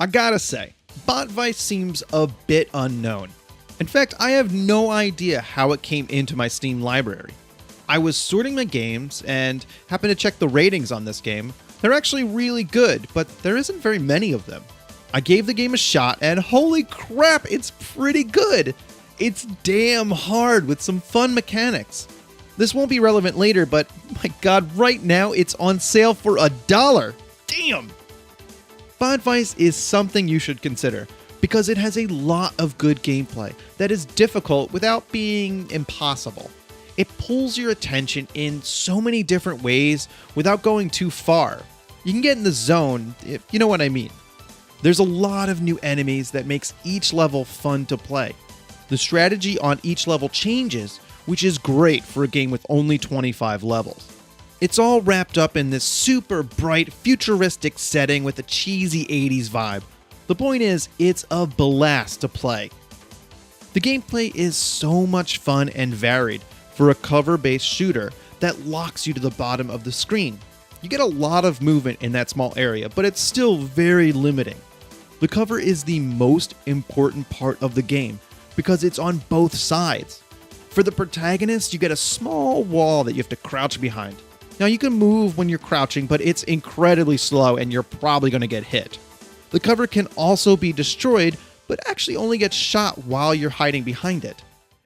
I gotta say, Botvice seems a bit unknown. In fact, I have no idea how it came into my Steam library. I was sorting my games and happened to check the ratings on this game. They're actually really good, but there isn't very many of them. I gave the game a shot and holy crap, it's pretty good! It's damn hard with some fun mechanics. This won't be relevant later, but my god, right now it's on sale for $1! Damn! Botvice is something you should consider, because it has a lot of good gameplay that is difficult without being impossible. It pulls your attention in so many different ways without going too far. You can get in the zone, if you know what I mean. There's a lot of new enemies that makes each level fun to play. The strategy on each level changes, which is great for a game with only 25 levels. It's all wrapped up in this super bright, futuristic setting with a cheesy 80s vibe. The point is, it's a blast to play. The gameplay is so much fun and varied for a cover-based shooter that locks you to the bottom of the screen. You get a lot of movement in that small area, but it's still very limiting. The cover is the most important part of the game because it's on both sides. For the protagonist, you get a small wall that you have to crouch behind. Now you can move when you're crouching, but it's incredibly slow and you're probably going to get hit. The cover can also be destroyed, but actually only gets shot while you're hiding behind it.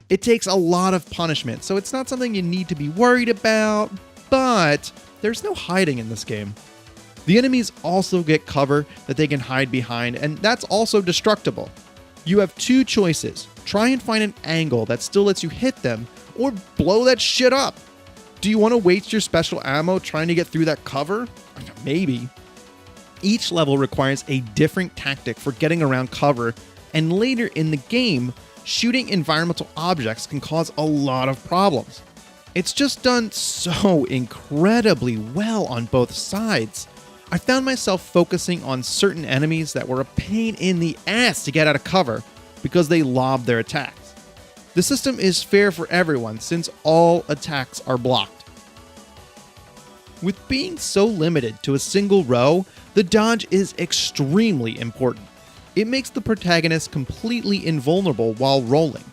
It takes a lot of punishment, so it's not something you need to be worried about, but there's no hiding in this game. The enemies also get cover that they can hide behind, and that's also destructible. You have two choices. Try and find an angle that still lets you hit them, or blow that shit up. Do you want to waste your special ammo trying to get through that cover? Maybe. Each level requires a different tactic for getting around cover, and later in the game, shooting environmental objects can cause a lot of problems. It's just done so incredibly well on both sides. I found myself focusing on certain enemies that were a pain in the ass to get out of cover because they lobbed their attacks. The system is fair for everyone since all attacks are blocked. With being so limited to a single row, the dodge is extremely important. It makes the protagonist completely invulnerable while rolling.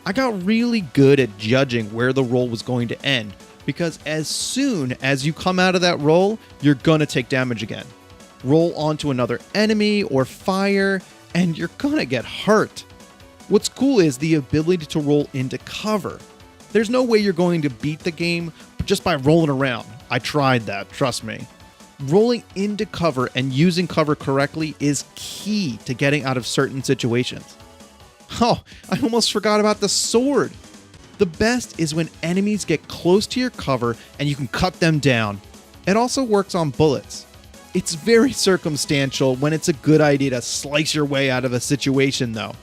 I got really good at judging where the roll was going to end, because as soon as you come out of that roll, you're gonna take damage again. Roll onto another enemy or fire, and you're gonna get hurt. What's cool is the ability to roll into cover. There's no way you're going to beat the game just by rolling around. I tried that, trust me. Rolling into cover and using cover correctly is key to getting out of certain situations. Oh, I almost forgot about the sword. The best is when enemies get close to your cover and you can cut them down. It also works on bullets. It's very circumstantial when it's a good idea to slice your way out of a situation though.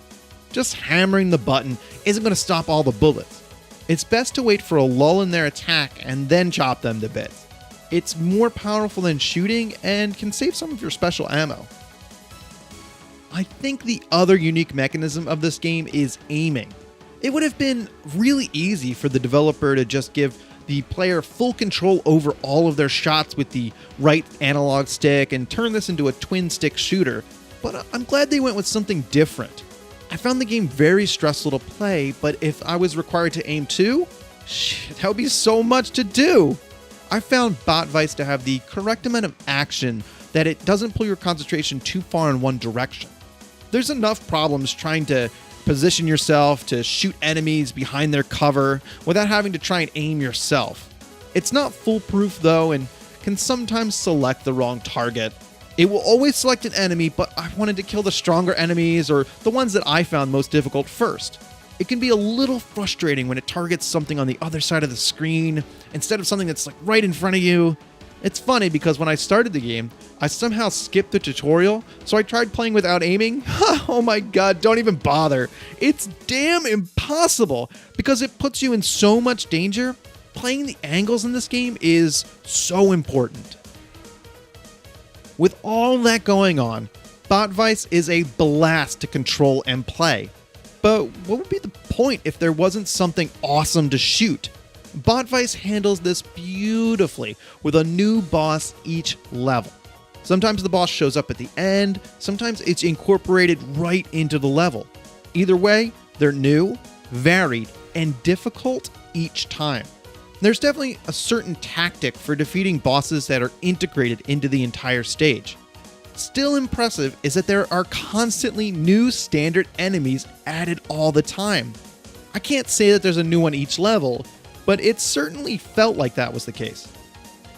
Just hammering the button isn't going to stop all the bullets. It's best to wait for a lull in their attack and then chop them to bits. It's more powerful than shooting and can save some of your special ammo. I think the other unique mechanism of this game is aiming. It would have been really easy for the developer to just give the player full control over all of their shots with the right analog stick and turn this into a twin stick shooter, but I'm glad they went with something different. I found the game very stressful to play, but if I was required to aim too, shit, that would be so much to do. I found Botvice to have the correct amount of action that it doesn't pull your concentration too far in one direction. There's enough problems trying to position yourself to shoot enemies behind their cover without having to try and aim yourself. It's not foolproof though and can sometimes select the wrong target. It will always select an enemy, but I wanted to kill the stronger enemies or the ones that I found most difficult first. It can be a little frustrating when it targets something on the other side of the screen instead of something that's like right in front of you. It's funny because when I started the game, I somehow skipped the tutorial, so I tried playing without aiming. Oh my god, don't even bother. It's damn impossible because it puts you in so much danger. Playing the angles in this game is so important. With all that going on, Botvice is a blast to control and play. But what would be the point if there wasn't something awesome to shoot? Botvice handles this beautifully with a new boss each level. Sometimes the boss shows up at the end, sometimes it's incorporated right into the level. Either way, they're new, varied, and difficult each time. There's definitely a certain tactic for defeating bosses that are integrated into the entire stage. Still impressive is that there are constantly new standard enemies added all the time. I can't say that there's a new one each level, but it certainly felt like that was the case.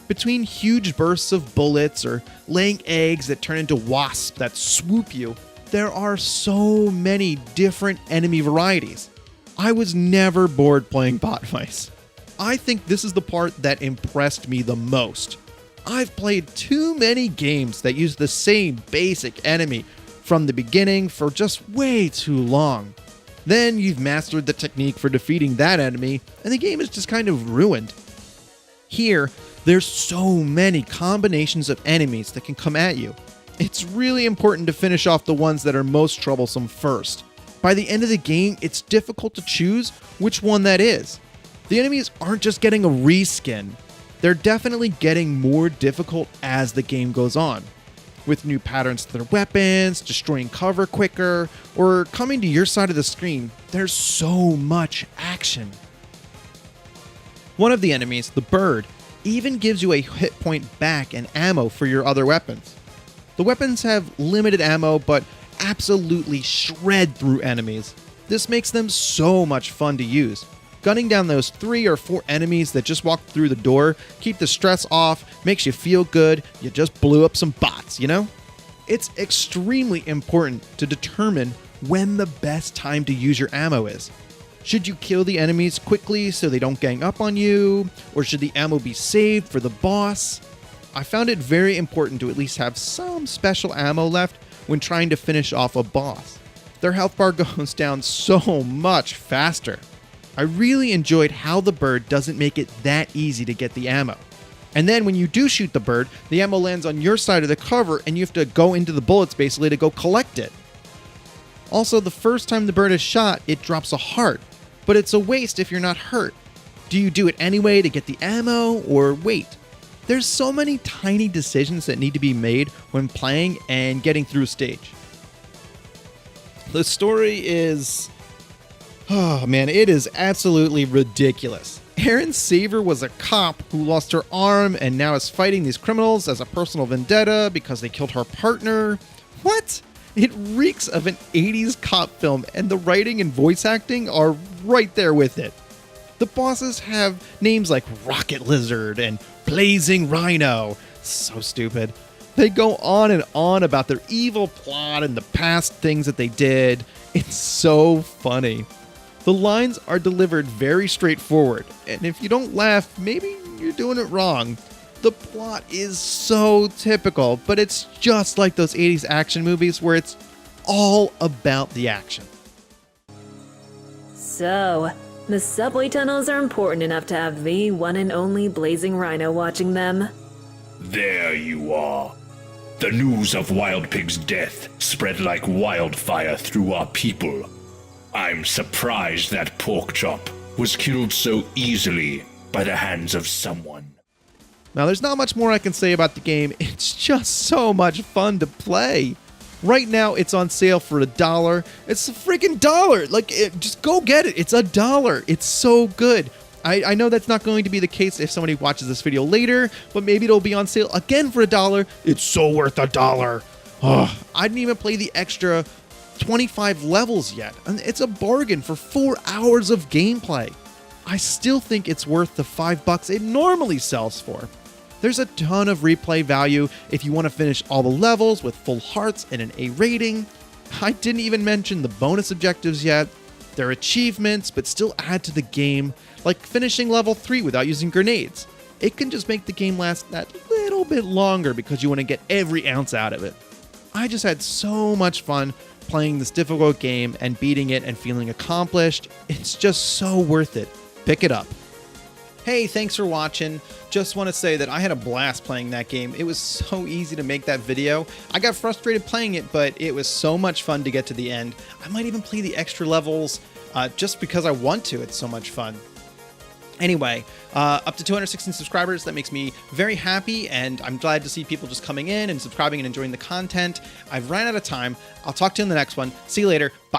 Between huge bursts of bullets or laying eggs that turn into wasps that swoop you, there are so many different enemy varieties. I was never bored playing Bot Vice. I think this is the part that impressed me the most. I've played too many games that use the same basic enemy from the beginning for just way too long. Then you've mastered the technique for defeating that enemy, and the game is just kind of ruined. Here, there's so many combinations of enemies that can come at you. It's really important to finish off the ones that are most troublesome first. By the end of the game, it's difficult to choose which one that is. The enemies aren't just getting a reskin, they're definitely getting more difficult as the game goes on. With new patterns to their weapons, destroying cover quicker, or coming to your side of the screen, there's so much action. One of the enemies, the bird, even gives you a hit point back and ammo for your other weapons. The weapons have limited ammo, but absolutely shred through enemies. This makes them so much fun to use. Gunning down those 3 or 4 enemies that just walked through the door, keep the stress off, makes you feel good, you just blew up some bots, you know? It's extremely important to determine when the best time to use your ammo is. Should you kill the enemies quickly so they don't gang up on you, or should the ammo be saved for the boss? I found it very important to at least have some special ammo left when trying to finish off a boss. Their health bar goes down so much faster. I really enjoyed how the bird doesn't make it that easy to get the ammo. And then when you do shoot the bird, the ammo lands on your side of the cover and you have to go into the bullets basically to go collect it. Also, the first time the bird is shot, it drops a heart, but it's a waste if you're not hurt. Do you do it anyway to get the ammo or wait? There's so many tiny decisions that need to be made when playing and getting through a stage. The story is... oh man, it is absolutely ridiculous. Erin Saver was a cop who lost her arm and now is fighting these criminals as a personal vendetta because they killed her partner. What? It reeks of an 80s cop film, and the writing and voice acting are right there with it. The bosses have names like Rocket Lizard and Blazing Rhino. So stupid. They go on and on about their evil plot and the past things that they did. It's so funny. The lines are delivered very straightforward, and if you don't laugh, maybe you're doing it wrong. The plot is so typical, but it's just like those 80s action movies where it's all about the action. So, the subway tunnels are important enough to have the one and only Blazing Rhino watching them. There you are. The news of Wild Pig's death spread like wildfire through our people. I'm surprised that Porkchop was killed so easily by the hands of someone. Now, there's not much more I can say about the game. It's just so much fun to play. Right now, it's on sale for $1. It's a freaking dollar. Just go get it. It's $1. It's so good. I know that's not going to be the case if somebody watches this video later, but maybe it'll be on sale again for $1. It's so worth $1. Oh, I didn't even play the extra 25 levels yet, and it's a bargain for 4 hours of gameplay. I still think it's worth the $5 it normally sells for. There's a ton of replay value if you want to finish all the levels with full hearts and an A rating. I didn't even mention the bonus objectives yet. They're achievements, but still add to the game, like finishing level 3 without using grenades. It can just make the game last that little bit longer because you want to get every ounce out of it. I just had so much fun playing this difficult game and beating it and feeling accomplished. It's just so worth it. Pick it up. Hey, thanks for watching. Just want to say that I had a blast playing that game. It was so easy to make that video. I got frustrated playing it, but it was so much fun to get to the end. I might even play the extra levels just because I want to. It's so much fun. Anyway, up to 216 subscribers. That makes me very happy, and I'm glad to see people just coming in and subscribing and enjoying the content. I've ran out of time. I'll talk to you in the next one. See you later. Bye.